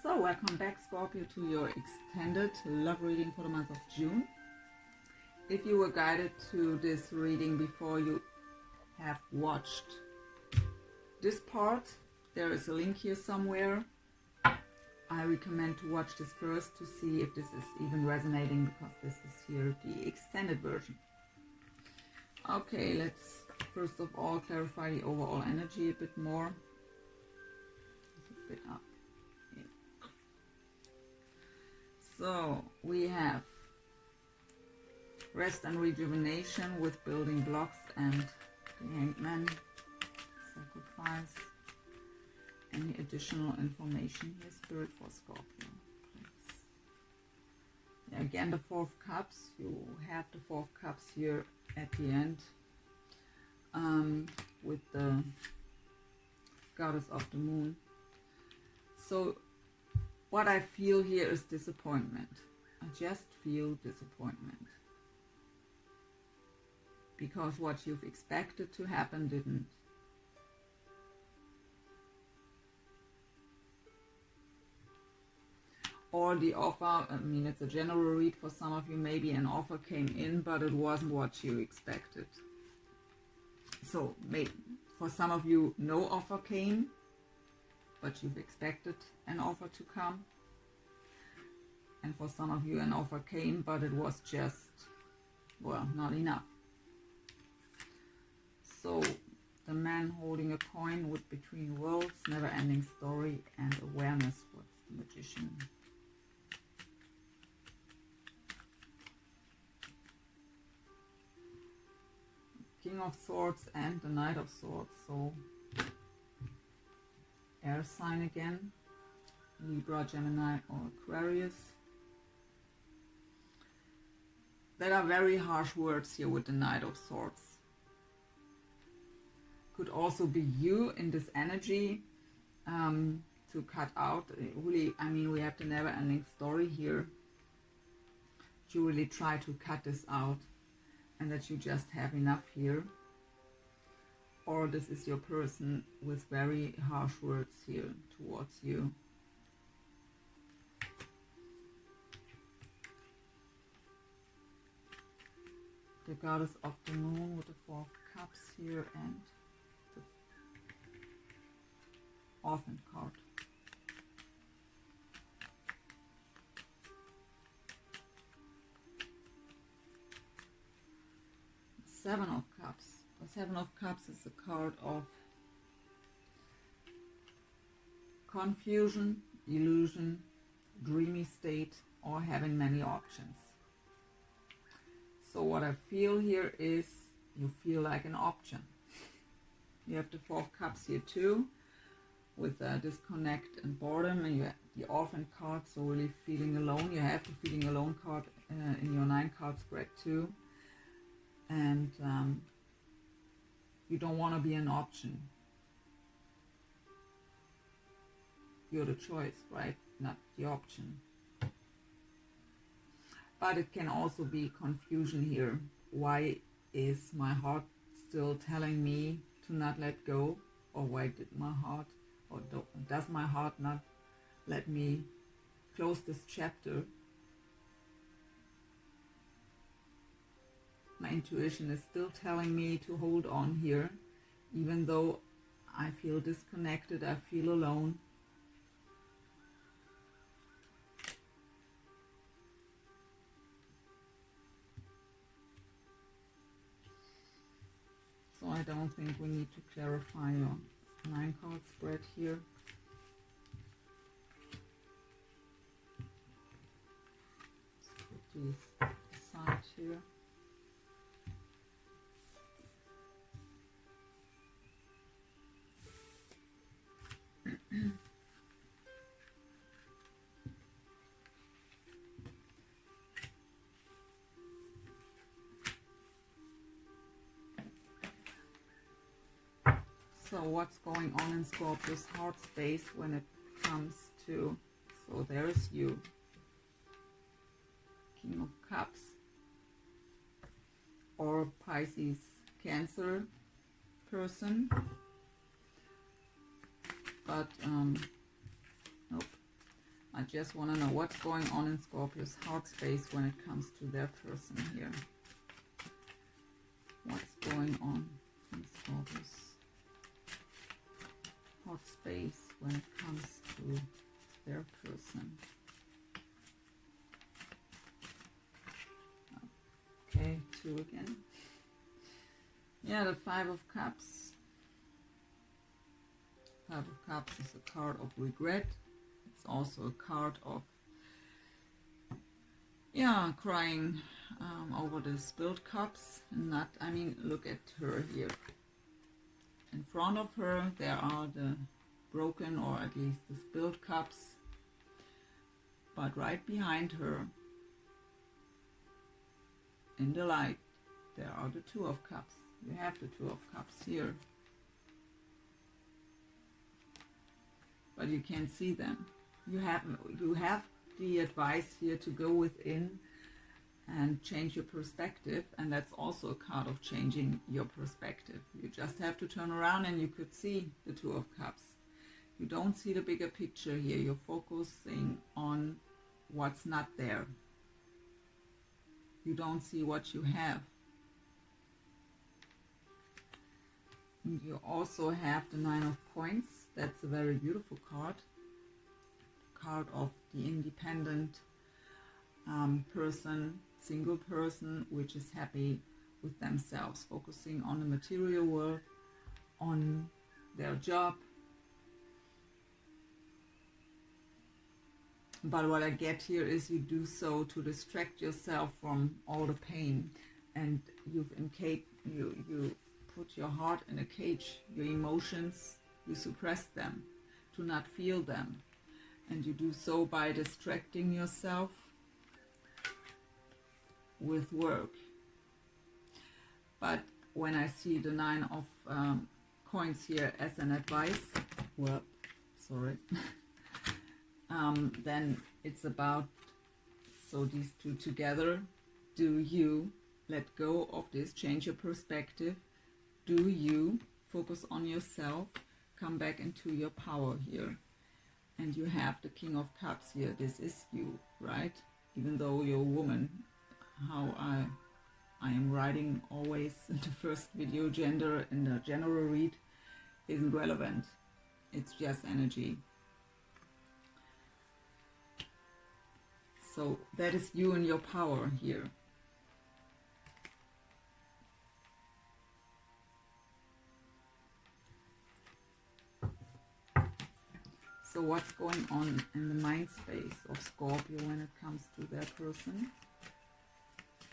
So, welcome back, Scorpio, to your extended love reading for the month of June. If you were guided to this reading before you have watched this part, there is a link here somewhere. I recommend to watch this first to see if this is even resonating, because this is here the extended version. Okay, let's first of all clarify the overall energy a bit more. A bit up. So we have rest and rejuvenation with building blocks and the Hanged Man, sacrifice. Any additional information here, Spirit, for Scorpio, please? Yeah, again, the Four of Cups. You have the Four of Cups here at the end with the Goddess of the Moon. So what I feel here is disappointment. I just feel disappointment. Because what you've expected to happen didn't. Or the offer, I mean, it's a general read for some of you, maybe an offer came in, but it wasn't what you expected. So maybe for some of you, no offer came, but you've expected an offer to come. And for some of you, an offer came, but it was just, well, not enough. So the man holding a coin with Between Worlds, never-ending story, and awareness. What's the Magician? King of Swords and the Knight of Swords. So air sign again, Libra, Gemini, or Aquarius. There are very harsh words here with the Knight of Swords. Could also be you in this energy to cut out. Really, I mean, we have the never-ending story here. You really try to cut this out, and that you just have enough here. Or this is your person with very harsh words here towards you. The Goddess of the Moon with the Four of Cups here, and the Orphan card. Seven of Cups. The Seven of Cups is a card of confusion, illusion, dreamy state, or having many options. So what I feel here is you feel like an option. You have the Four of Cups here too, with disconnect and boredom, and you have the Orphan card, so really feeling alone. You have the feeling alone card in your 9 card spread too. And you don't want to be an option. You're the choice, right? Not the option. But it can also be confusion here. Why is my heart still telling me to not let go? Or why did my heart, or does my heart not let me close this chapter? My intuition is still telling me to hold on here, even though I feel disconnected, I feel alone. So I don't think we need to clarify your 9 card spread here. Let's put these aside here. So what's going on in Scorpio's heart space when it comes to, so there's you, King of Cups, or Pisces, Cancer person, but nope, I just want to know what's going on in Scorpio's heart space when it comes to their person here. What's going on in Scorpio's heart space when it comes to their person? Okay, 2 again. Yeah, the 5 of Cups. 5 of Cups is a card of regret. It's also a card of, yeah, crying over the spilled cups. Not, I mean, look at her here. In front of her, there are the broken, or at least the spilled cups. But right behind her, in the light, there are the 2 of Cups. You have the 2 of Cups here. But you can't see them. You have the advice here to go within and change your perspective, and that's also a card of changing your perspective. You just have to turn around and you could see the 2 of Cups. You don't see the bigger picture here. You're focusing on what's not there. You don't see what you have. You also have the 9 of Coins. That's a very beautiful card. Card of the independent person, single person, which is happy with themselves, focusing on the material world, on their job. But what I get here is you do so to distract yourself from all the pain, and you put your heart in a cage. Your emotions, you suppress them to not feel them, and you do so by distracting yourself with work. But when I see the 9 of Coins here as an advice, well, sorry, then it's about, so these 2 together, do you let go of this, change your perspective? Do you focus on yourself, come back into your power here? And you have the King of Cups here. This is you, right? Even though you're a woman, how I am writing always in the first video, gender in the general read isn't relevant. It's just energy. So that is you and your power here. So what's going on in the mind space of Scorpio when it comes to their person?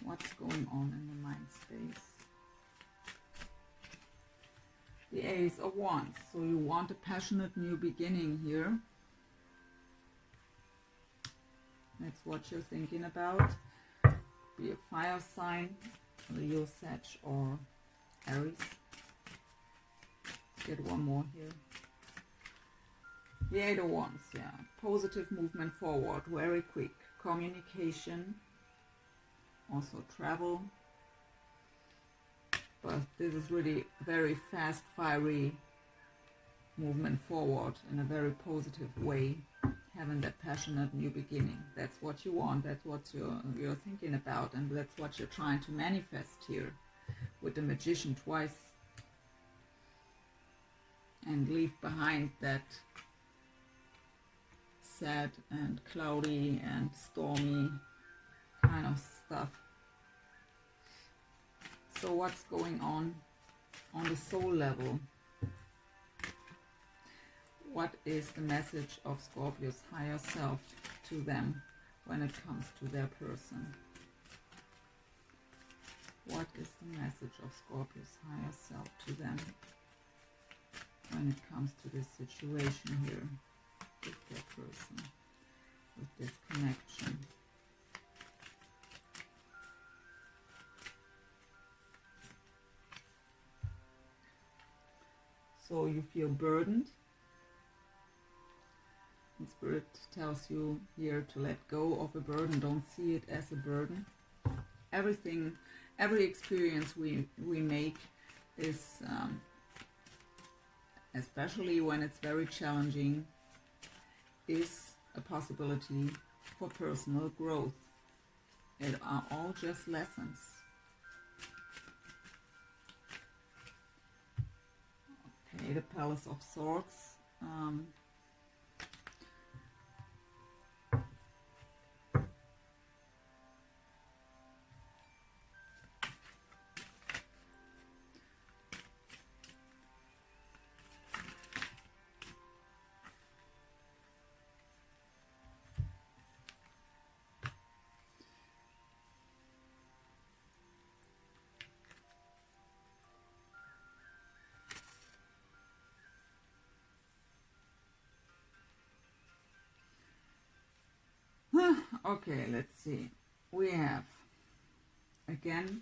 What's going on in the mind space? The Ace of Wands. So you want a passionate new beginning here. That's what you're thinking about. Be a fire sign, Leo, Sag, or Aries. Get one more here. The 8 of Wands, yeah. Positive movement forward, very quick. Communication, also travel. But this is really very fast, fiery movement forward in a very positive way. Having that passionate new beginning. That's what you want. That's what you're thinking about. And that's what you're trying to manifest here with the Magician twice. And leave behind that sad and cloudy and stormy kind of stuff. So what's going on the soul level? What is the message of Scorpio's higher self to them when it comes to their person? What is the message of Scorpio's higher self to them when it comes to this situation here with their person, with this connection? So you feel burdened. And Spirit tells you here to let go of a burden. Don't see it as a burden. Everything, every experience we make is, especially when it's very challenging, is a possibility for personal growth. It are all just lessons. Okay, the Palace of Swords. Okay, let's see. We have again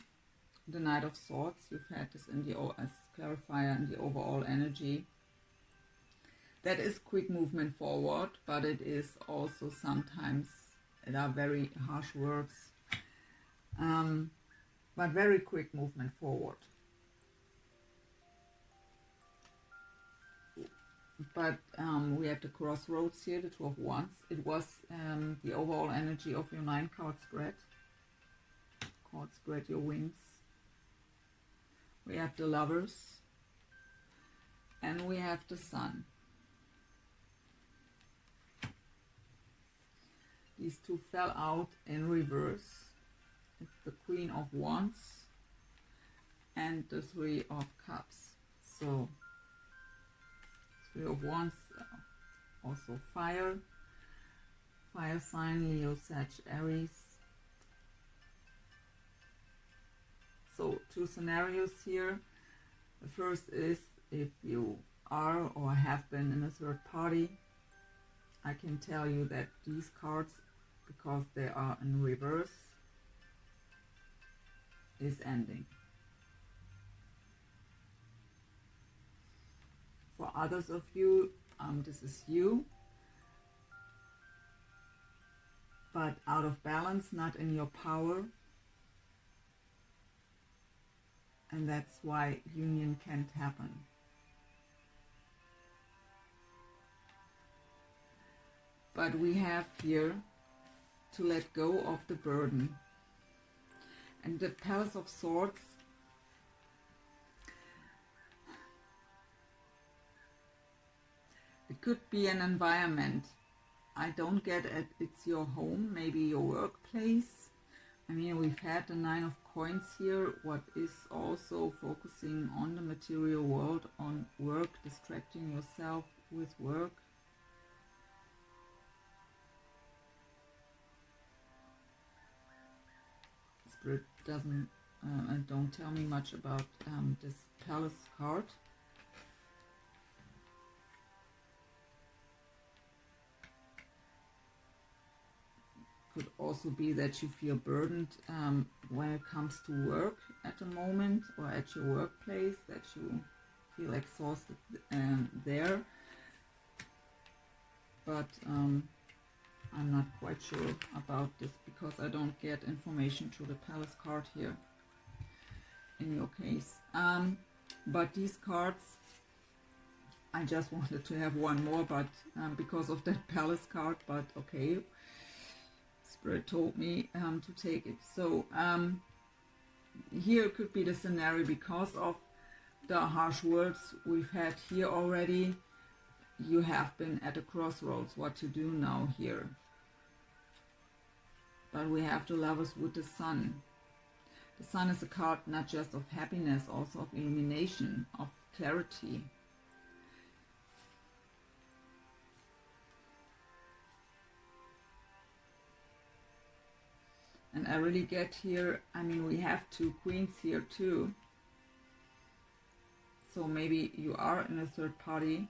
the Knight of Swords. You've had this in the as clarifier in the overall energy. That is quick movement forward, but it is also sometimes, it are very harsh words, but very quick movement forward. But we have the crossroads here, the Two of Wands. It was the overall energy of your 9-card spread, called Spread Your Wings. We have the Lovers, and we have the Sun. These two fell out in reverse. It's the Queen of Wands and the Three of Cups. So, Three of Wands, also fire sign, Leo, Sag, Aries. So, two scenarios here. The first is if you are or have been in a third party. I can tell you that these cards, because they are in reverse, is ending. For others of you, this is you, but out of balance, not in your power, and that's why union can't happen. But we have here to let go of the burden. And the Palace of Swords, it could be an environment. I don't get it, it's your home, maybe your workplace. I mean, we've had the 9 of Coins here, what is also focusing on the material world, on work, distracting yourself with work. Spirit doesn't and don't tell me much about this Palace card. Could also be that you feel burdened when it comes to work at the moment, or at your workplace, that you feel exhausted there. But I'm not quite sure about this because I don't get information through the Palace card here in your case. But these cards, I just wanted to have one more, but because of that Palace card, but okay. Spirit told me to take it. So here could be the scenario because of the harsh words we've had here already. You have been at a crossroads, what to do now here. But we have the Lovers with the Sun. The Sun is a card not just of happiness, also of illumination, of clarity. And I really get here, I mean, we have two Queens here too. So maybe you are in a third party,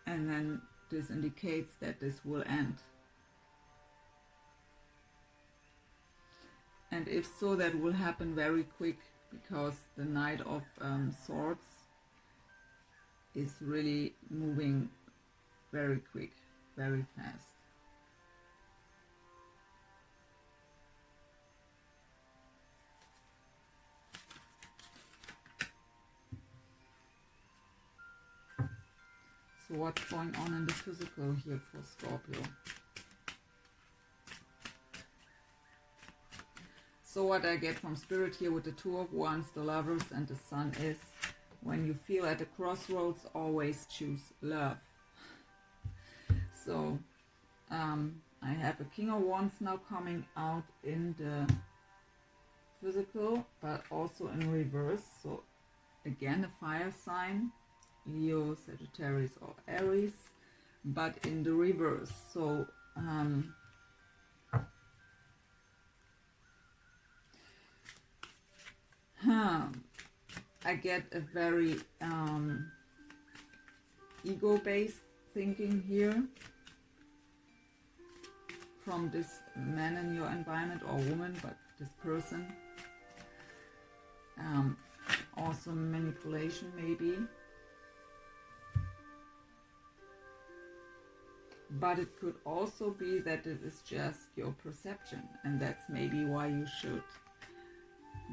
and then this indicates that this will end. And if so, that will happen very quick, because the Knight of Swords is really moving very quick, very fast. So what's going on in the physical here for Scorpio? So what I get from Spirit here with the Two of Wands, the Lovers, and the Sun is, when you feel at a crossroads, always choose love. So I have a King of Wands now coming out in the physical, but also in reverse. So again, a fire sign, Leo, Sagittarius, or Aries, but in the reverse. So I get a very ego-based thinking here from this man in your environment, or woman, but this person. Also manipulation maybe. But it could also be that it is just your perception, and that's maybe why you should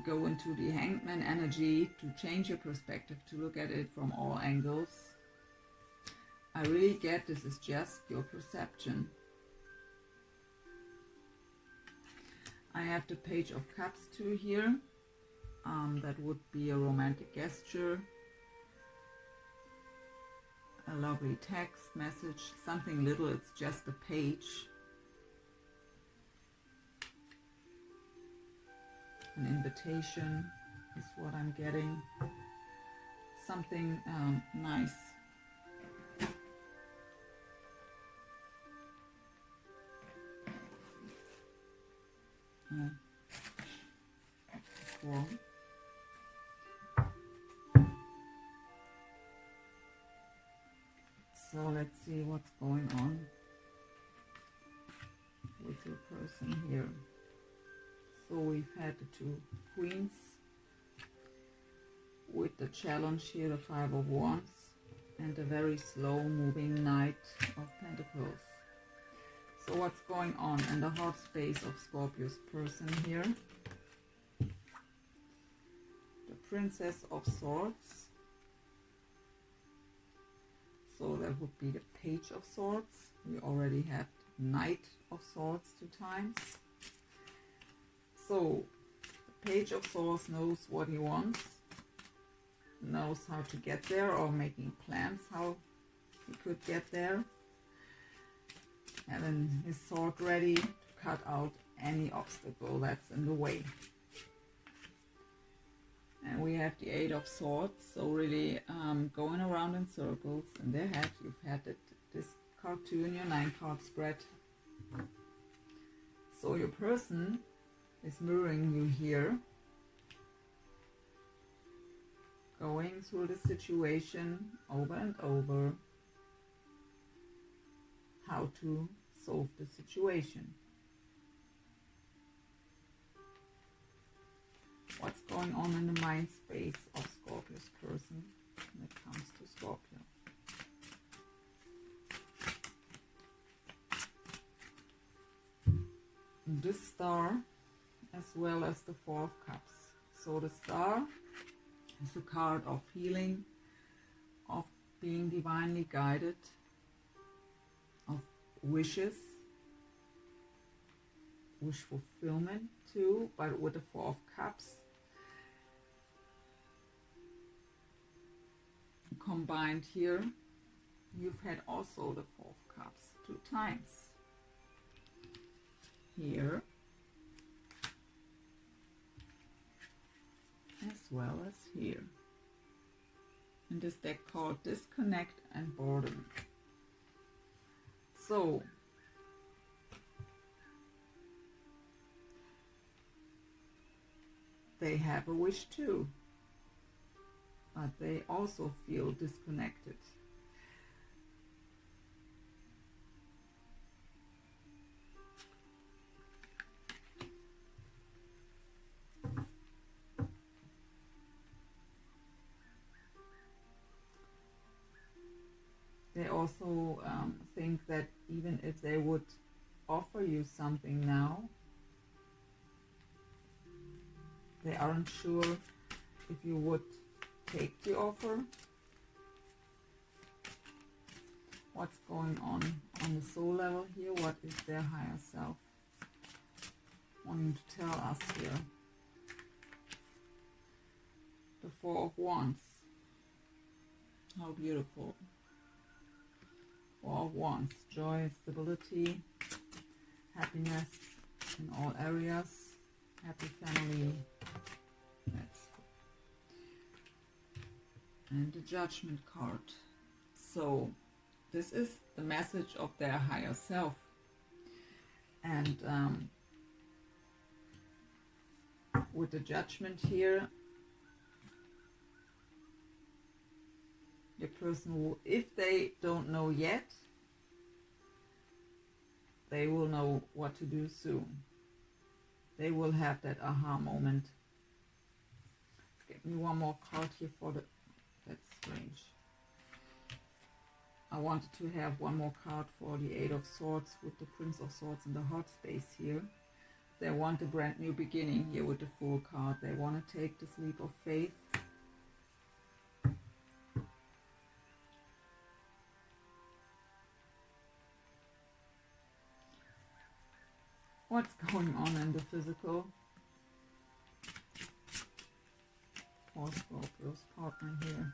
go into the Hangman energy to change your perspective, to look at it from all angles. I really get this is just your perception. I have the Page of Cups too here. That would be a romantic gesture, a lovely text message, something little, it's just a page. An invitation is what I'm getting. Something nice. Cool. So let's see what's going on with your person here. So we've had the Two Queens with the challenge here, the Five of Wands, and a very slow moving Knight of Pentacles. So what's going on in the heart space of Scorpio's person here? The Princess of Swords. So that would be the Page of Swords. We already have Knight of Swords 2 times. So the Page of Swords knows what he wants, knows how to get there, or making plans how he could get there. Having his sword ready to cut out any obstacle that's in the way. And we have the Eight of Swords, so really going around in circles. In their head, you've had this cartoon, your 9-card spread. So your person is mirroring you here, going through the situation over and over, how to solve the situation. What's going on in the mind space of Scorpio's person when it comes to Scorpio? This Star, as well as the Four of Cups. So the Star is a card of healing, of being divinely guided, of wishes, wish fulfillment too, but with the Four of Cups combined here, you've had also the Four of Cups 2 times. Here, as well as here. In this deck called Disconnect and Boredom. So, they have a wish too, but they also feel disconnected. They also think that even if they would offer you something now, they aren't sure if you would take the offer. What's going on the soul level here? What is their higher self wanting to tell us here? The Four of Wands. How beautiful. Four of Wands. Joy, stability, happiness in all areas. Happy family. And the Judgment card. So this is the message of their higher self. And with the Judgment here, the person will, if they don't know yet, they will know what to do soon. They will have that aha moment. Get me one more card here for the, that's strange. I wanted to have one more card for the Eight of Swords with the Prince of Swords in the heart space here. They want a brand new beginning here with the Fool card. They want to take this leap of faith. What's going on in the physical? For Scorpio's partner here.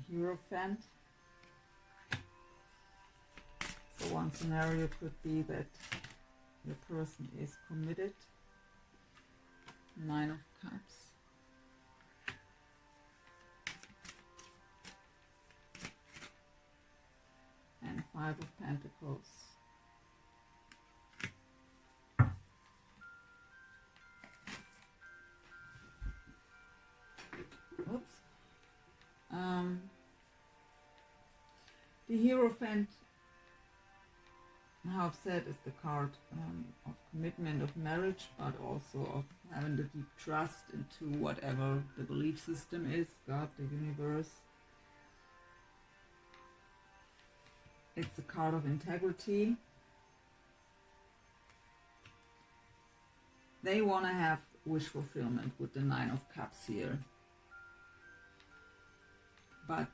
The Hierophant. So one scenario could be that the person is committed. Nine of Cups. And Five of Pentacles. Oops. The Hierophant, how I've said, is the card of commitment, of marriage, but also of having the deep trust into whatever the belief system is, God, the universe. It's a card of integrity. They want to have wish fulfillment with the Nine of Cups here. But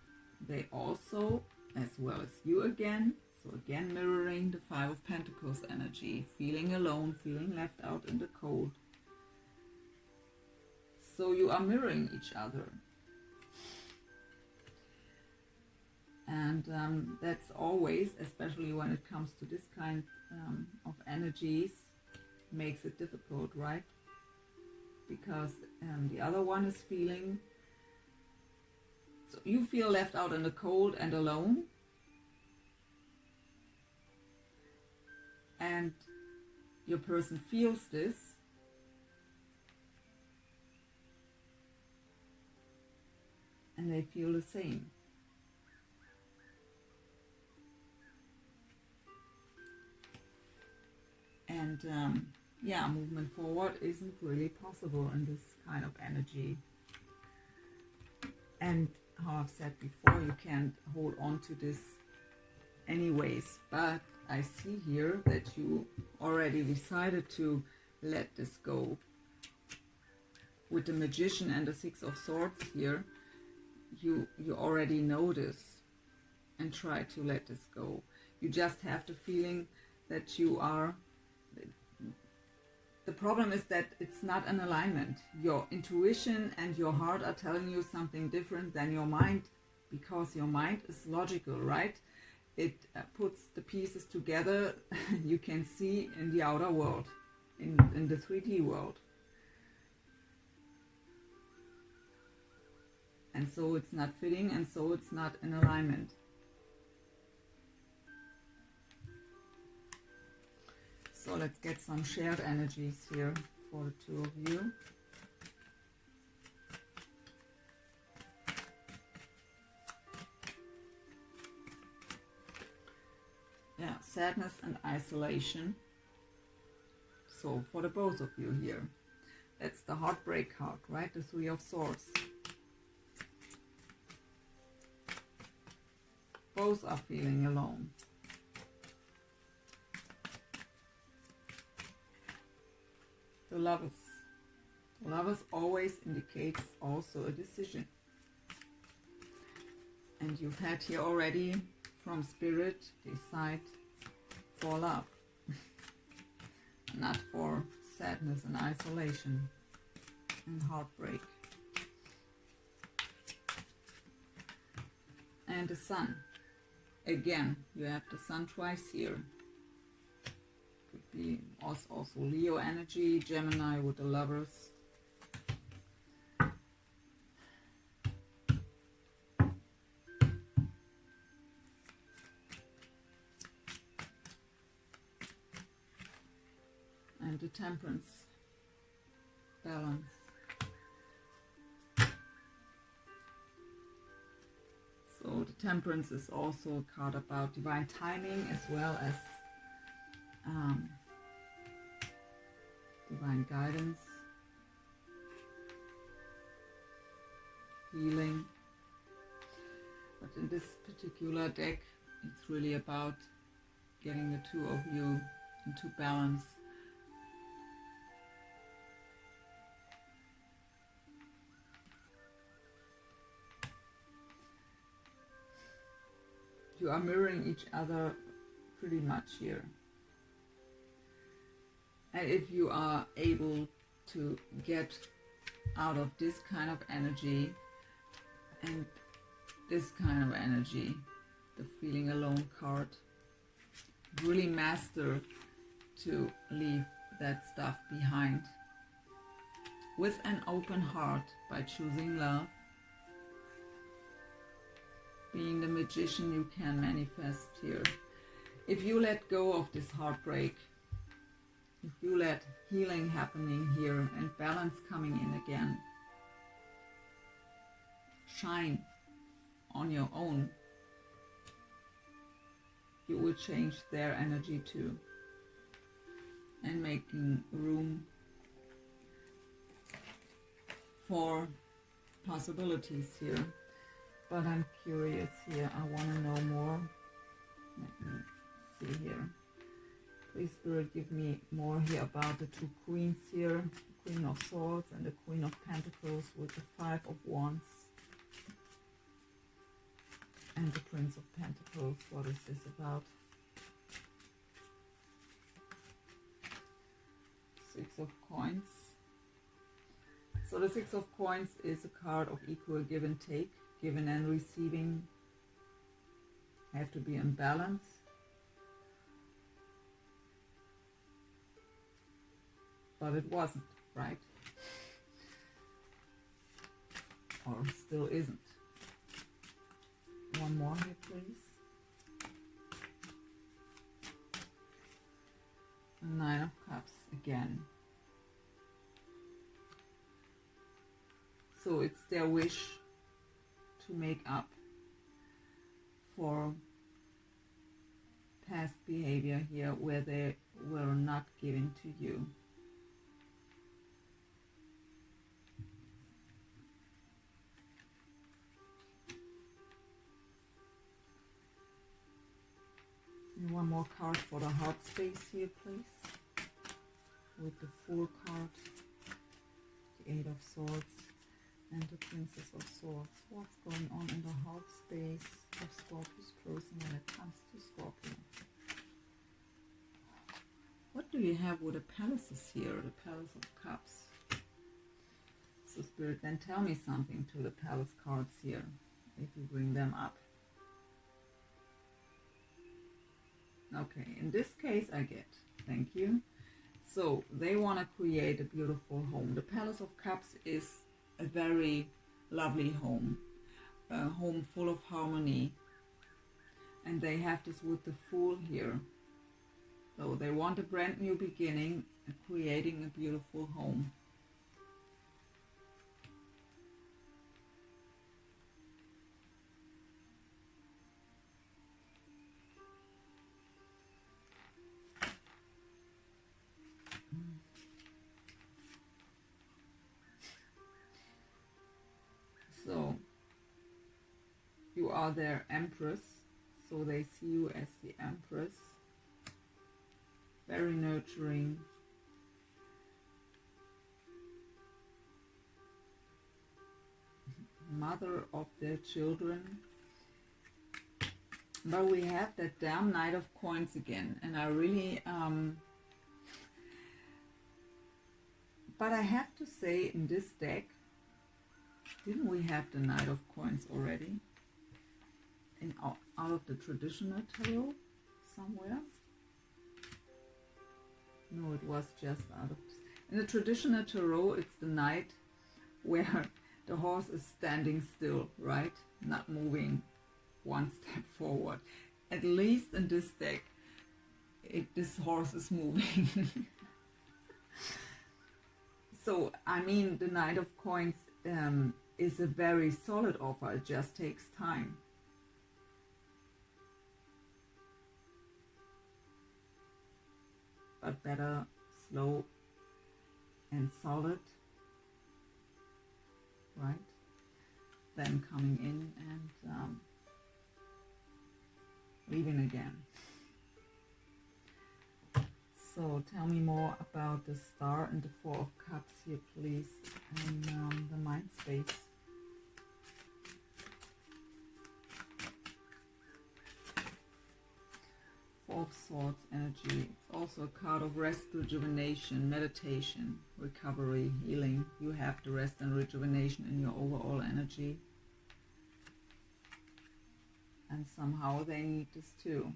they also, as well as you again, so again mirroring the Five of Pentacles energy, feeling alone, feeling left out in the cold. So you are mirroring each other. And that's always, especially when it comes to this kind of energies, makes it difficult, right? Because the other one is feeling, so you feel left out in the cold and alone. And your person feels this. And they feel the same. And yeah, movement forward isn't really possible in this kind of energy. And how I've said before, you can't hold on to this anyways. But I see here that you already decided to let this go. With the Magician and the Six of Swords here, you already know this and try to let this go. You just have the feeling that you are... The problem is that it's not an alignment. Your intuition and your heart are telling you something different than your mind, because your mind is logical, right? It puts the pieces together you can see in the outer world, in the 3D world. And so it's not fitting, and so it's not in alignment. So let's get some shared energies here for the two of you. Yeah, sadness and isolation. So for the both of you here. That's the heartbreak card, right? The Three of Swords. Both are feeling alone. The Lovers. Lovers always indicates also a decision. And you've had here already from Spirit, decide for love, not for sadness and isolation and heartbreak. And the Sun. Again, you have the Sun twice here. Could be also Leo energy, Gemini with the Lovers. And the Temperance, balance. So the Temperance is also a card about divine timing as well as divine guidance, healing. But in this particular deck, it's really about getting the two of you into balance. You are mirroring each other pretty much here. And if you are able to get out of this kind of energy and this kind of energy, the feeling alone card, really master to leave that stuff behind with an open heart by choosing love. Being the magician you can manifest here. If you let go of this heartbreak, if you let healing happening here and balance coming in again, shine on your own, you will change their energy too, and making room for possibilities here. But I'm curious here, I want to know more. Let me see here. Please, Spirit, give me more here about the two queens here. The Queen of Swords and the Queen of Pentacles with the Five of Wands. And the Prince of Pentacles. What is this about? Six of Coins. So the Six of Coins is a card of equal give and take. Giving and receiving have to be in balance. But it wasn't, right? Or still isn't. One more here, please. Nine of Cups again. So it's their wish to make up for past behavior here where they were not giving to you. And one more card for the heart space here, please. With the Fool card, the Eight of Swords, and the Princess of Swords. What's going on in the heart space of Scorpio's person when it comes to Scorpio? What do you have with the palaces here? The Palace of Cups. So Spirit, then tell me something to the palace cards here, if you bring them up. Okay, in this case I get. Thank you. So they want to create a beautiful home. The Palace of Cups is a very lovely home, a home full of harmony, and they have this with the Fool here. So they want a brand new beginning and creating a beautiful home. So you are their Empress, so they see you as the Empress. Very nurturing. mother of their children. But we have that damn Knight of Coins again, and I really but I have to say, in this deck, didn't we have the Knight of Coins already out of the traditional tarot somewhere? No, it was just out of... In the traditional tarot, it's the Knight where the horse is standing still, right? Not moving one step forward. At least in this deck, this horse is moving. So, I mean, the Knight of Coins is a very solid offer. It just takes time. But better slow and solid, right? Than coming in and leaving again. So tell me more about the Star and the Four of Cups here, please, and the mind space. Four of Swords energy. It's also a card of rest, rejuvenation, meditation, recovery, healing. You have the rest and rejuvenation in your overall energy. And somehow they need this too,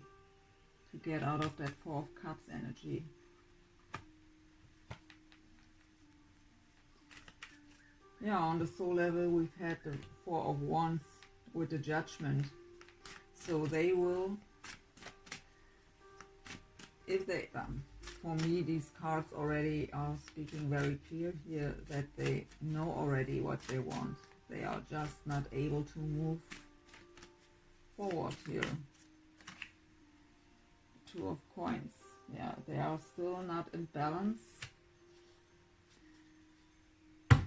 to get out of that Four of Cups energy. Yeah, on the soul level we've had the Four of Wands with the Judgment. So they will, if they, for me these cards already are speaking very clear here that they know already what they want. They are just not able to move forward here. Two of Coins. Yeah, they are still not in balance. The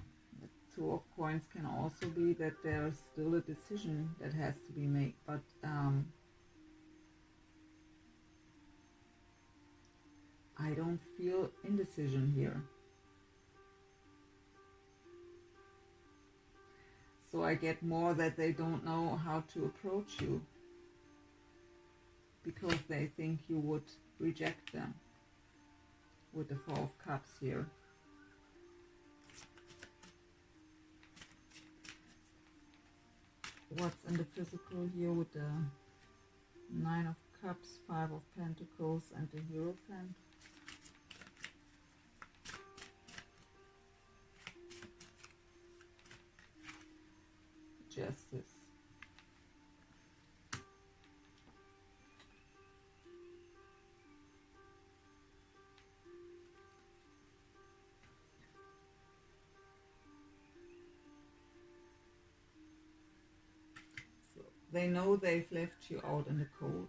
Two of Coins can also be that there's still a decision that has to be made, but I don't feel indecision here. So I get more that they don't know how to approach you because they think you would reject them with the Four of Cups here. What's in the physical here with the Nine of Cups, Five of Pentacles, and the Hierophant? Justice. So they know they've left you out in the cold.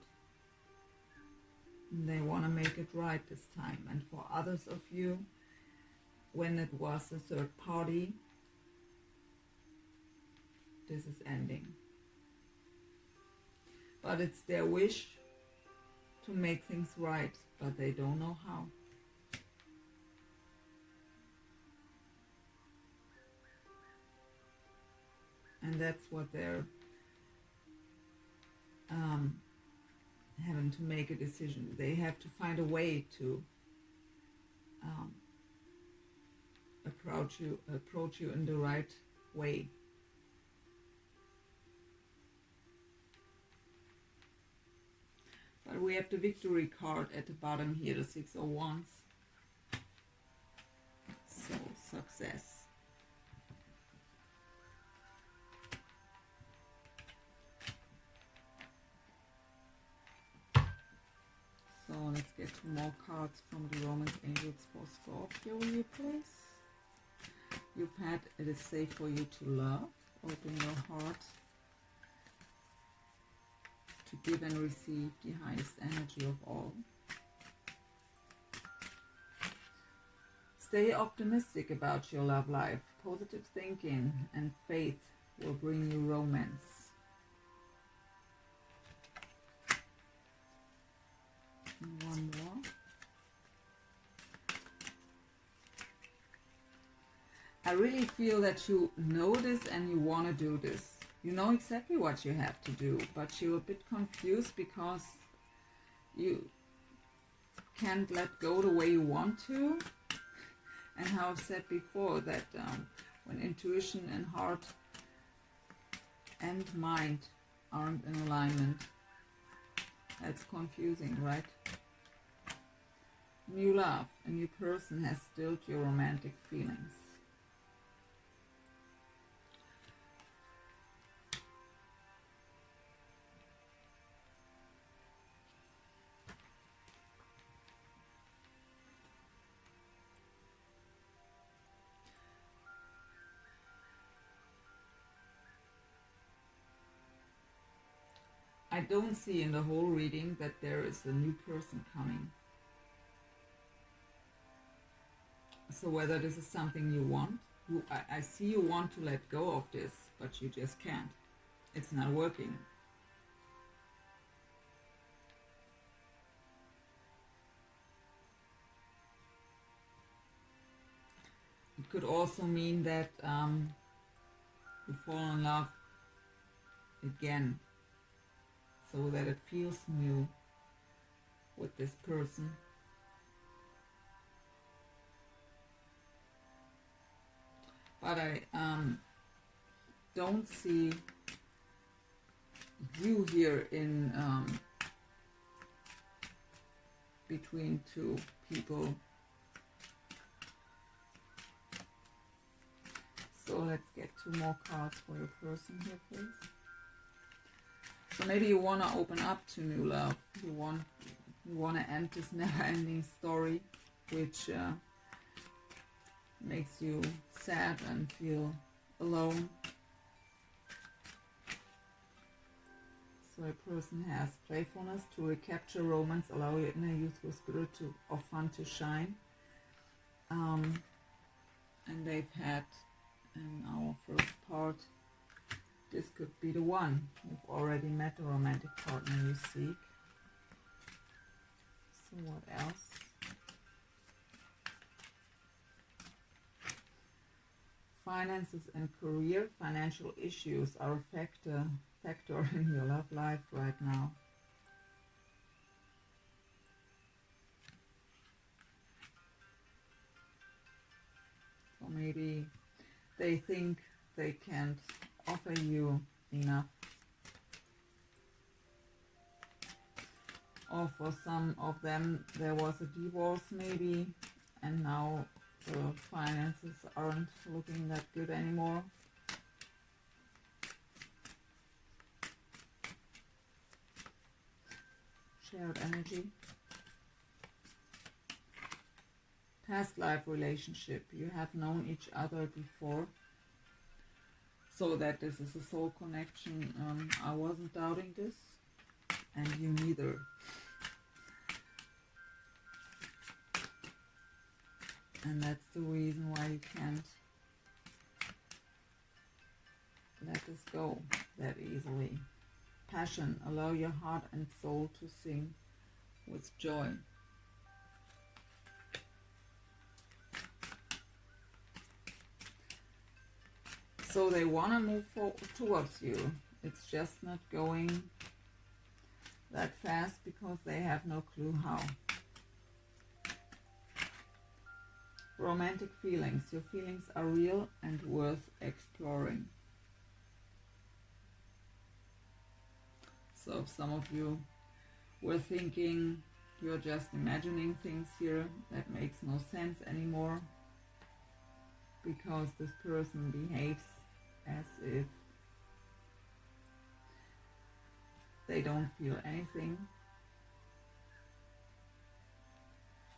And they want to make it right this time. And for others of you, when it was a third party, this is ending. But it's their wish to make things right, but they don't know how. And that's what they're having to make a decision. They have to find a way to approach you in the right way. But we have the Victory card at the bottom here, the Six of Wands. So, success. So let's get 2 more cards from the Romance Angels for Scorpio here, please. You've had it is safe for you to love. Open your heart to give and receive the highest energy of all. Stay optimistic about your love life. Positive thinking and faith will bring you romance. And one more. I really feel that you know this and you want to do this. You know exactly what you have to do, but you're a bit confused because you can't let go the way you want to. And how I've said before that when intuition and heart and mind aren't in alignment, that's confusing, right? New love, a new person has stilled your romantic feelings. I don't see in the whole reading that there is a new person coming. So whether this is something you want, I see you want to let go of this, but you just can't. It's not working. It could also mean that you fall in love again, so that it feels new with this person. But I don't see you here in between two people. So let's get 2 more cards for your person here, please. So maybe you want to open up to new love. You want to end this never-ending story, which makes you sad and feel alone. So a person has playfulness to recapture romance, allow your inner youthful spirit of fun to shine. And they've had, in our first part, this could be the one. You've already met a romantic partner you seek. So what else? Finances and career. Financial issues are a factor in your love life right now. So maybe they think they can't offer you enough. Or for some of them there was a divorce maybe, and now the finances aren't looking that good anymore. Shared energy. Past life relationship. You have known each other before. So that this is a soul connection. I wasn't doubting this, and you neither. And that's the reason why you can't let this go that easily. Passion. Allow your heart and soul to sing with joy. So they want to move towards you. It's just not going that fast because they have no clue how. Romantic feelings. Your feelings are real and worth exploring. So if some of you were thinking you're just imagining things here, that makes no sense anymore, because this person behaves as if they don't feel anything.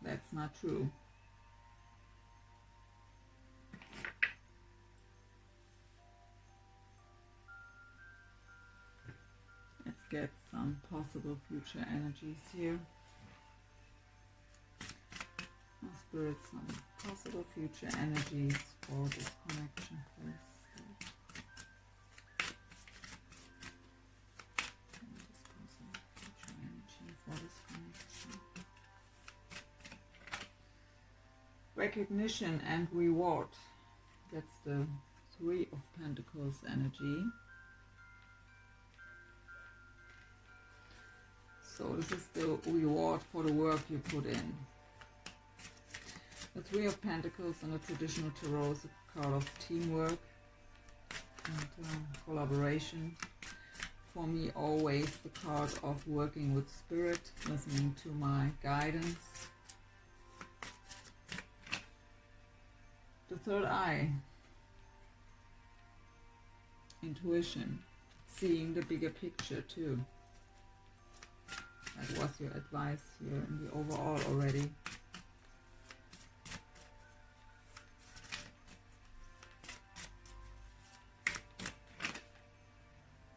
That's not true. Let's get some possible future energies here. Spirit, some possible future energies for this connection, please. Recognition and reward. That's the Three of Pentacles energy. So this is the reward for the work you put in. The Three of Pentacles in the traditional tarot is a card of teamwork and collaboration. For me, always the card of working with spirit, listening to my guidance. The third eye, intuition, seeing the bigger picture too. That was your advice here in the overall already.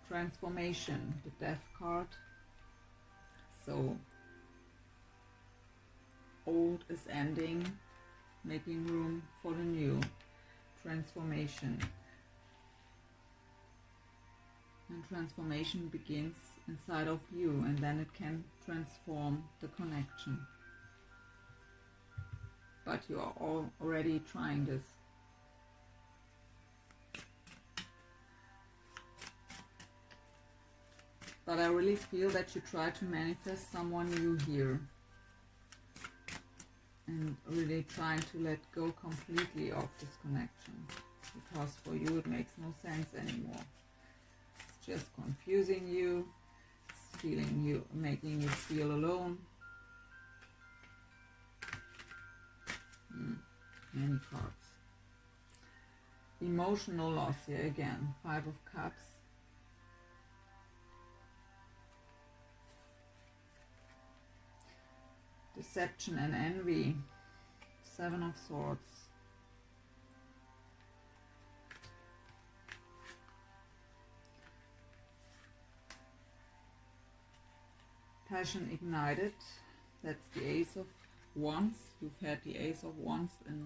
Transformation, the Death card. So, old is ending, making room for the new. Transformation. And transformation begins inside of you, and then it can transform the connection. But you are already trying this. But I really feel that you try to manifest someone new here. And really trying to let go completely of this connection. Because for you it makes no sense anymore. It's just confusing you. It's feeling you, making you feel alone. Many cards. Emotional loss here again. Five of Cups. Deception and envy. Seven of Swords. Passion ignited. That's the Ace of Wands. You've had the Ace of Wands in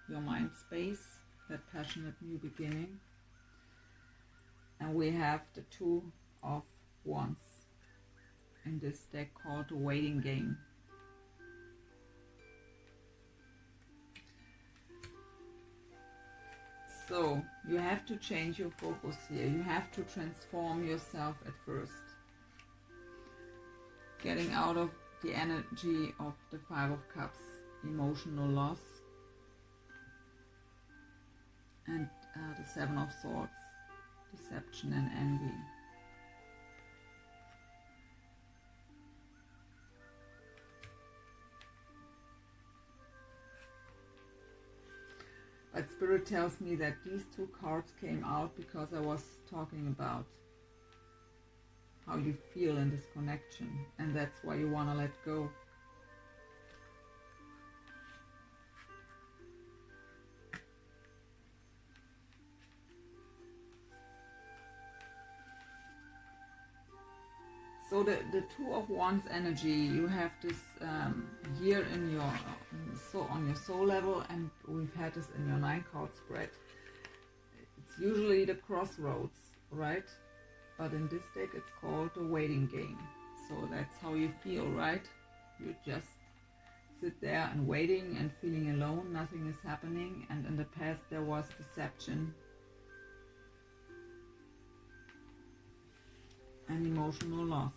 your mind space. That passionate new beginning. And we have the Two of Wands in this deck called the Waiting Game. So you have to change your focus here. You have to transform yourself at first. Getting out of the energy of the Five of Cups, emotional loss, and the Seven of Swords, deception and envy. But Spirit tells me that these two cards came out because I was talking about how you feel in this connection, and that's why you want to let go. So the Two of Wands energy, you have this here in your on your soul level, and we've had this in your 9-card spread. It's usually the crossroads, right? But in this deck it's called the Waiting Game. So that's how you feel, right? You just sit there and waiting and feeling alone, nothing is happening, and in the past there was deception and emotional loss.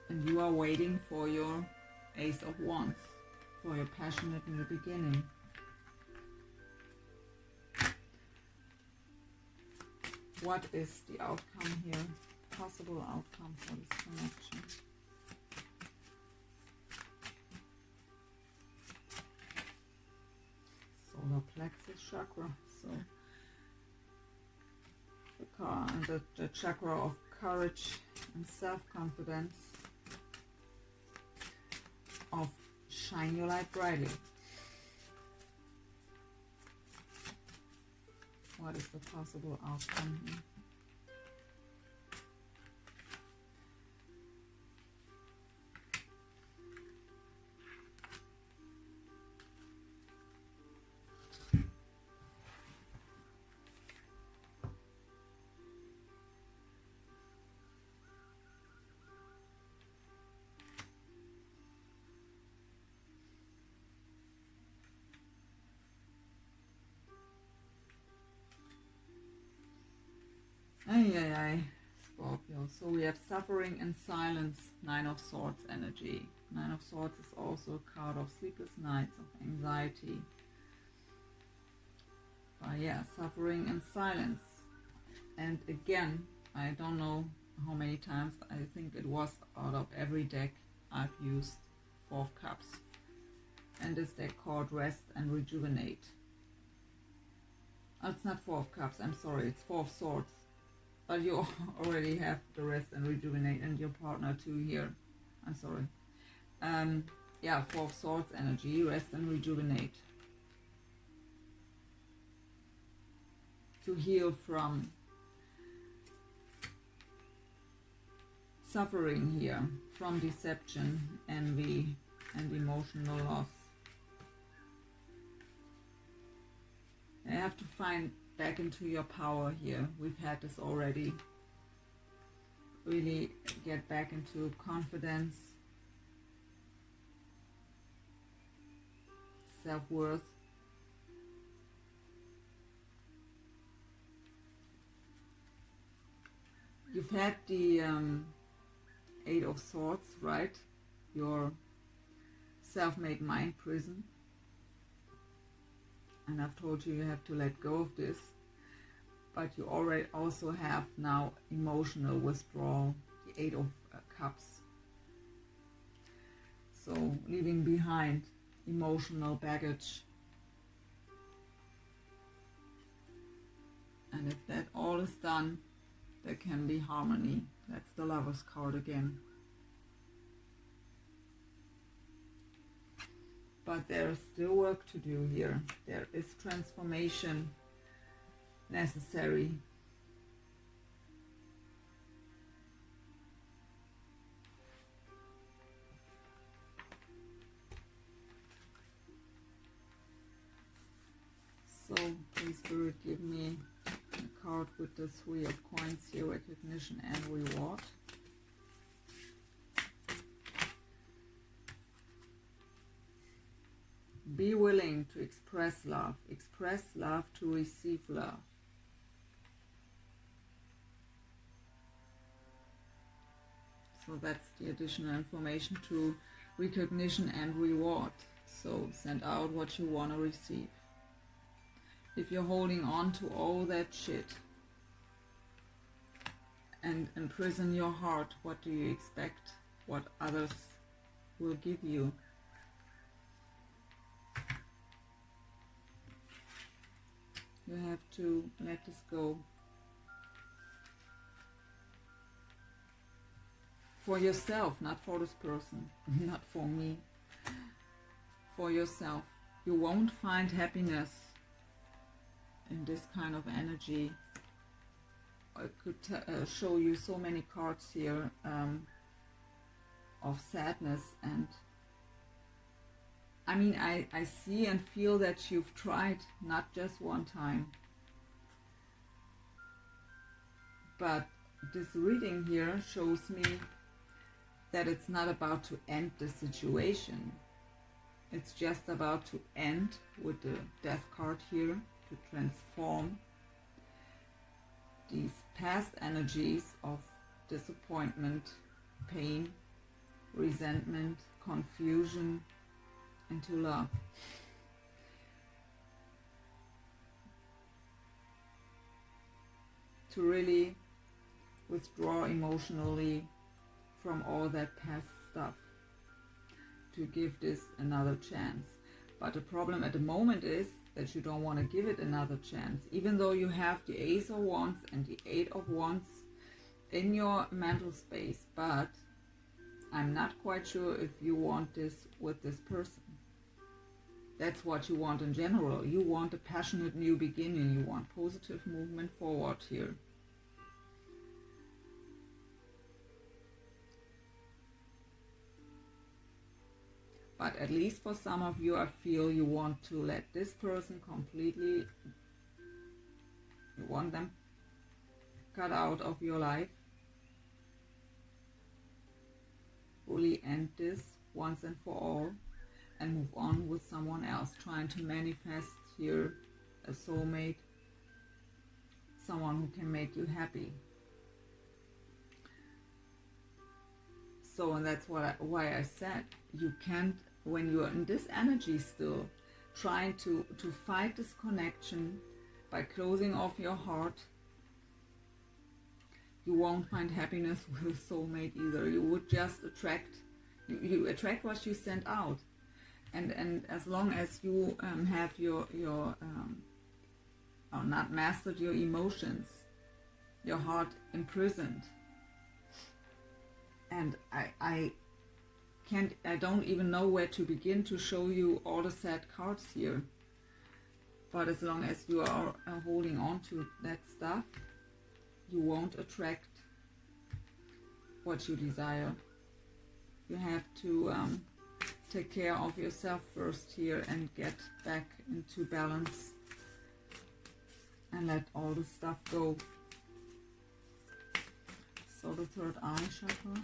And you are waiting for your Ace of Wands, for your passionate new beginning. What is the outcome here? Possible outcome for this connection. Solar plexus chakra. So the chakra of courage and self-confidence, of shine your light brightly. What is the possible outcome here? Ay, ay, ay, Scorpio. So we have suffering and silence, Nine of Swords energy. Nine of Swords is also a card of sleepless nights, of anxiety. But yeah, suffering and silence. And again, I don't know how many times, I think it was out of every deck I've used Four of Cups. And this deck called Rest and Rejuvenate. Oh, it's not Four of Cups, I'm sorry, it's Four of Swords. But you already have the Rest and Rejuvenate and your partner too here. I'm sorry. Yeah, Four of Swords energy, Rest and Rejuvenate. To heal from suffering here, from deception, envy, and emotional loss. You have to find back into your power here. We've had this already. Really get back into confidence, self-worth. You've had the Eight of Swords, right? Your self-made mind prison. And I've told you have to let go of this. But you already also have now emotional withdrawal, the Eight of Cups. So leaving behind emotional baggage. And if that all is done, there can be harmony. That's the Lover's card again. But there's still work to do here. There is transformation necessary. So please Spirit, give me a card with the Three of Coins here, recognition and reward. Be willing to express love to receive love. So that's the additional information to recognition and reward. So send out what you want to receive. If you're holding on to all that shit and imprison your heart, what do you expect? What others will give you? You have to let this go. For yourself, not for this person, not for me. For yourself. You won't find happiness in this kind of energy. I could show you so many cards here of sadness, and I mean, I see and feel that you've tried, not just one time. But this reading here shows me that it's not about to end the situation. It's just about to end with the Death card here, to transform these past energies of disappointment, pain, resentment, confusion into love. To really withdraw emotionally from all that past stuff, to give this another chance. But the problem at the moment is that you don't want to give it another chance, even though you have the Ace of Wands and the Eight of Wands in your mental space. But I'm not quite sure if you want this with this person. That's what you want in general. You want a passionate new beginning. You want positive movement forward here. But at least for some of you, I feel you want to let this person completely, you want them cut out of your life. Fully end this once and for all and move on with someone else. Trying to manifest here a soulmate, someone who can make you happy. So, and that's why I said you can't, when you're in this energy still, trying to fight this connection by closing off your heart, you won't find happiness with a soulmate either. You would just attract, you attract what you send out. And as long as you have your or not mastered your emotions, your heart imprisoned, and I don't even know where to begin to show you all the sad cards here. But as long as you are holding on to that stuff, you won't attract what you desire. You have to take care of yourself first here and get back into balance and let all the stuff go. So the third eye chakra,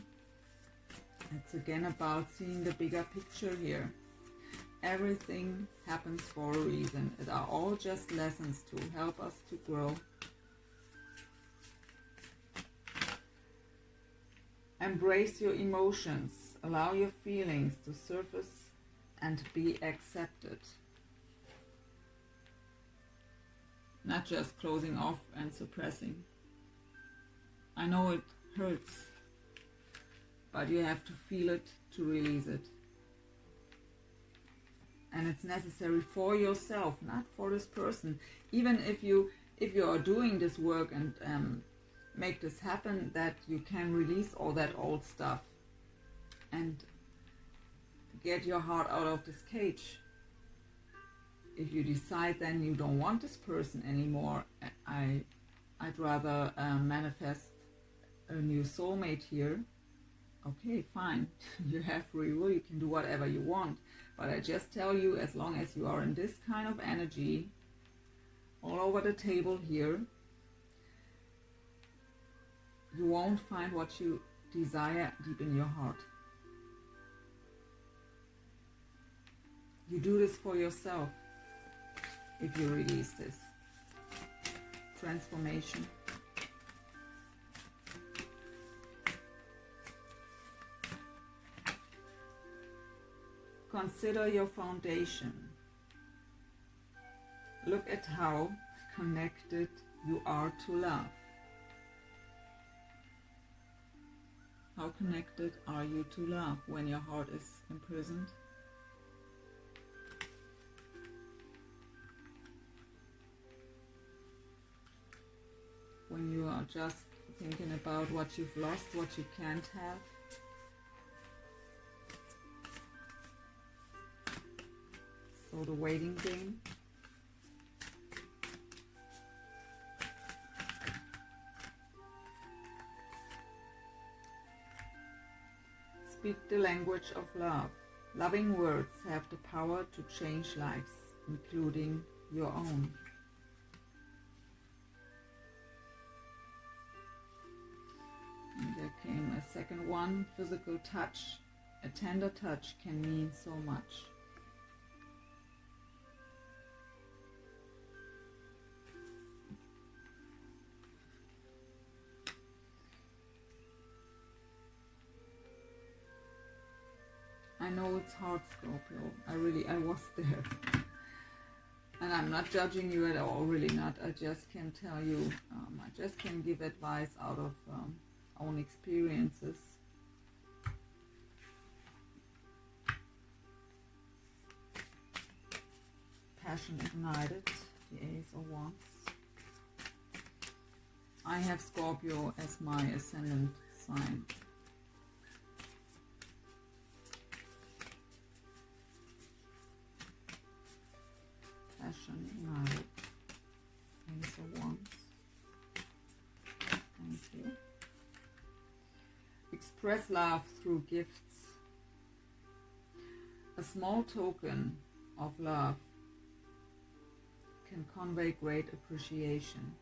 it's again about seeing the bigger picture here. Everything happens for a reason. It are all just lessons to help us to grow. Embrace your emotions. Allow your feelings to surface and be accepted. Not just closing off and suppressing. I know it hurts, but you have to feel it to release it. And it's necessary for yourself, not for this person. Even if you are doing this work and make this happen, that you can release all that old stuff and get your heart out of this cage. If you decide then you don't want this person anymore, I'd rather manifest a new soulmate here. Okay, fine. You have free will, you can do whatever you want. But I just tell you, as long as you are in this kind of energy, all over the table here, you won't find what you desire deep in your heart. You do this for yourself if you release this. Transformation. Consider your foundation. Look at how connected you are to love. How connected are you to love when your heart is imprisoned? When you are just thinking about what you've lost, what you can't have. So the waiting game. Speak the language of love. Loving words have the power to change lives, including your own. And there came a second one, physical touch. A tender touch can mean so much. I know it's hard, Scorpio. I was there. And I'm not judging you at all, really not. I just can tell you, I just can give advice out of own experiences. Passion ignited, the Ace of Wands. I have Scorpio as my ascendant sign. Passion ignited, Ace of Wands. Thank you. Express love through gifts. A small token of love can convey great appreciation.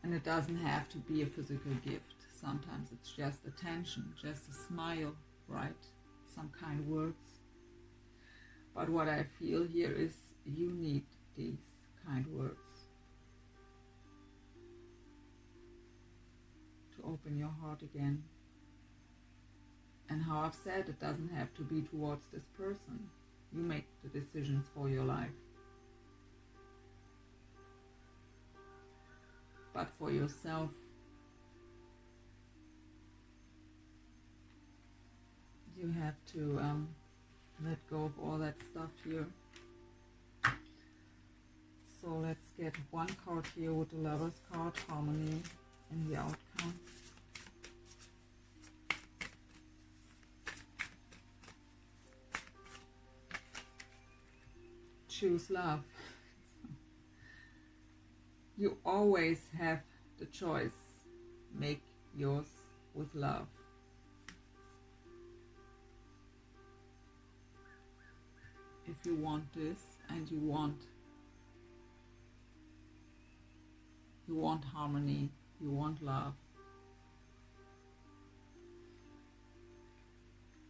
And it doesn't have to be a physical gift. Sometimes it's just attention, just a smile, right? Some kind words. But what I feel here is you need these kind words. open your heart again. And how I've said, it doesn't have to be towards this person. You make the decisions for your life. But for yourself, you have to let go of all that stuff here. So let's get one card here with the Lover's card, harmony and the outcome. Choose love. You always have the choice. Make yours with love. If you want this and you want harmony, you want love.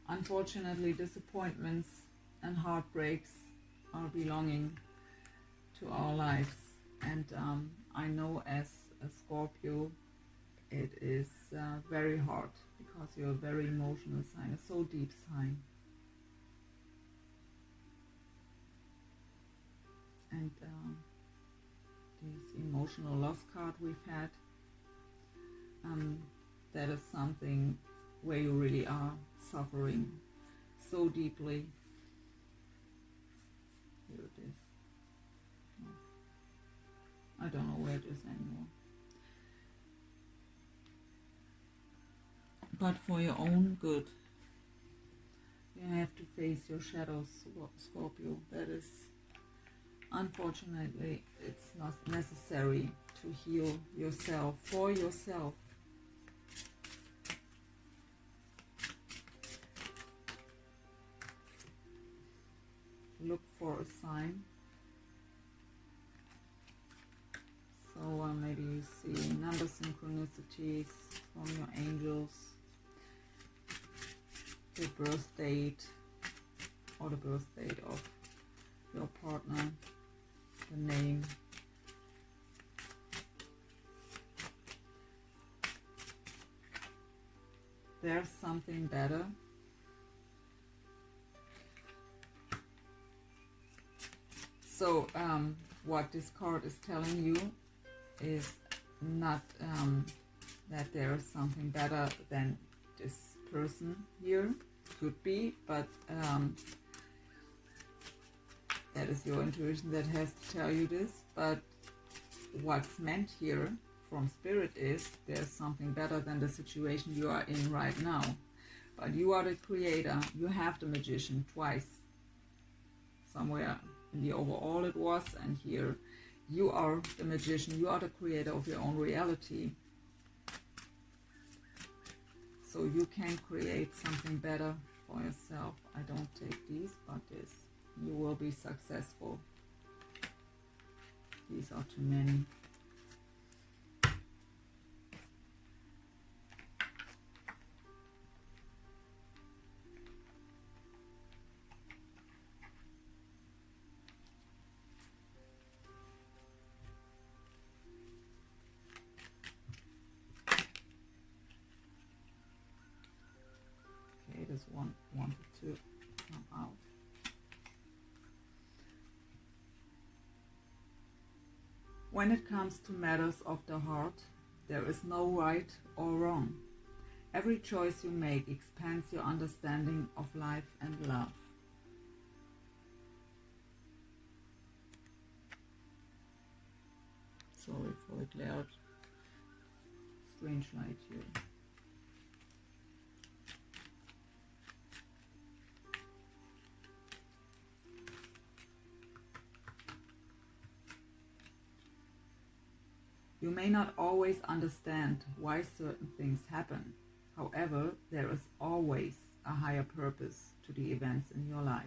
Unfortunately, disappointments and heartbreaks are belonging to our lives, and I know as a Scorpio it is very hard because you're a very emotional sign, a so deep sign, and this emotional loss card we've had, that is something where you really are suffering so deeply. Here it is. I don't know where it is anymore. But for your own good, you have to face your shadows, Scorpio. That is, unfortunately, it's not necessary to heal yourself, for yourself. Look for a sign. So maybe you see number synchronicities from your angels, your birth date, or the birth date of your partner, the name. There's something better. So what this card is telling you is not that there is something better than this person here. Could be, but that is your intuition that has to tell you this. But what's meant here from Spirit is there's something better than the situation you are in right now. But you are the creator. You have the Magician twice. Somewhere in the overall it was, and here you are the Magician. You are the creator of your own reality. So you can create something better for yourself. I don't take these, but this. You will be successful. These are too many. Okay, this one wanted to come out. When it comes to matters of the heart, there is no right or wrong. Every choice you make expands your understanding of life and love. Sorry for the loud, strange light here. You may not always understand why certain things happen. However, there is always a higher purpose to the events in your life.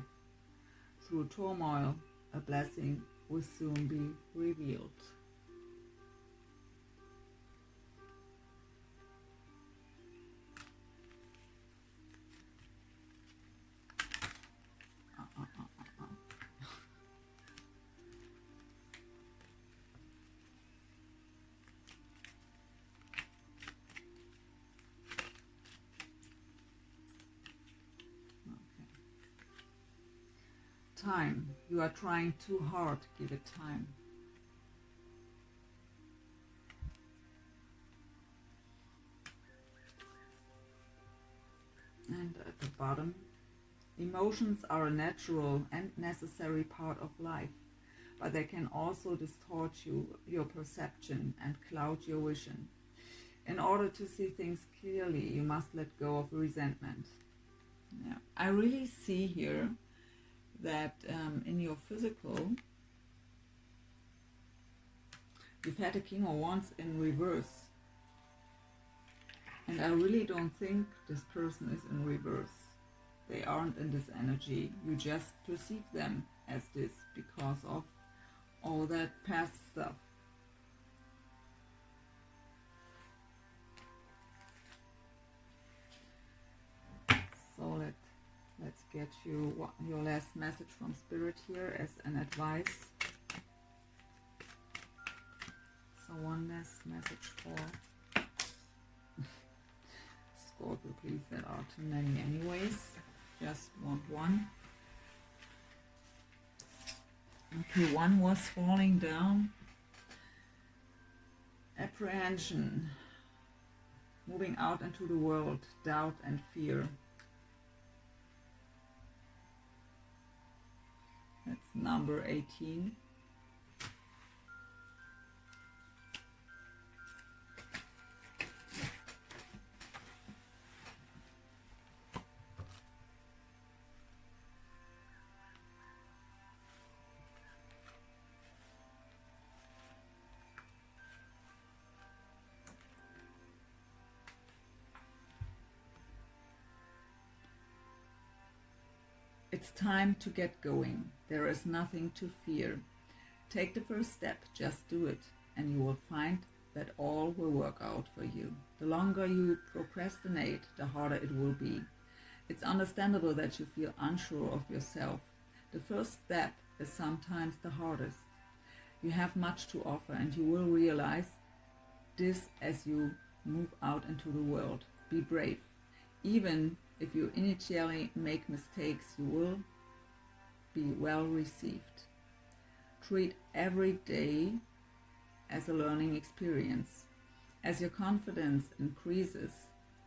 Through turmoil, a blessing will soon be revealed. time. You are trying too hard. Give it time. And at the bottom, emotions are a natural and necessary part of life, but they can also distort your perception and cloud your vision. In order to see things clearly, you must let go of resentment. Yeah. I really see here that in your physical, you've had a King of Wands in reverse. And I really don't think this person is in reverse. They aren't in this energy. You just perceive them as this because of all that past stuff. So let's get you your last message from Spirit here as an advice. So one last message for Scorpio, please. There are too many anyways. Just want one. Okay, one was falling down. Apprehension. Moving out into the world. Doubt and fear. That's number 18. It's time to get going. There is nothing to fear. Take the first step, just do it, and you will find that all will work out for you. The longer you procrastinate, the harder it will be. It's understandable that you feel unsure of yourself. The first step is sometimes the hardest. You have much to offer, and you will realize this as you move out into the world. Be brave. Even if you initially make mistakes, you will be well received. Treat every day as a learning experience. As your confidence increases,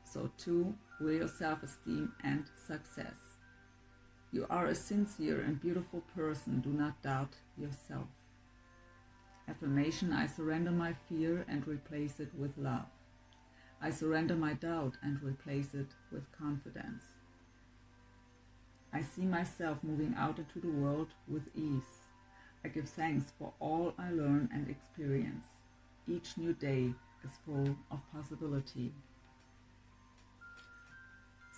so too will your self-esteem and success. You are a sincere and beautiful person. Do not doubt yourself. Affirmation: I surrender my fear and replace it with love. I surrender my doubt and replace it with confidence. I see myself moving out into the world with ease. I give thanks for all I learn and experience. Each new day is full of possibility.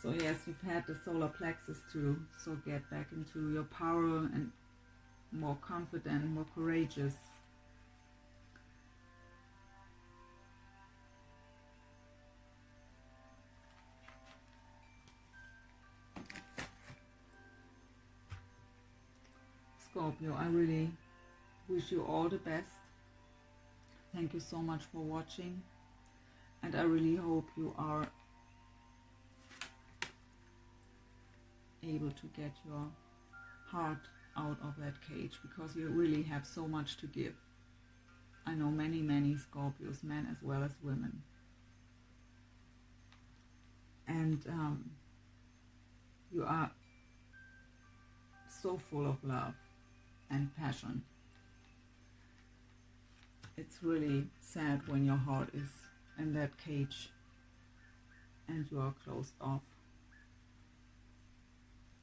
So yes, you've had the solar plexus too, so get back into your power and more confident, more courageous. Scorpio, I really wish you all the best. Thank you so much for watching, and I really hope you are able to get your heart out of that cage, because you really have so much to give. I know many Scorpios, men as well as women, and you are so full of love and passion. It's really sad when your heart is in that cage and you are closed off.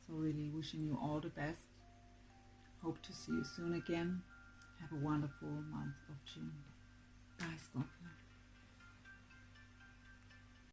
So really wishing you all the best. Hope to see you soon again. Have a wonderful month of June. Bye, Scorpio.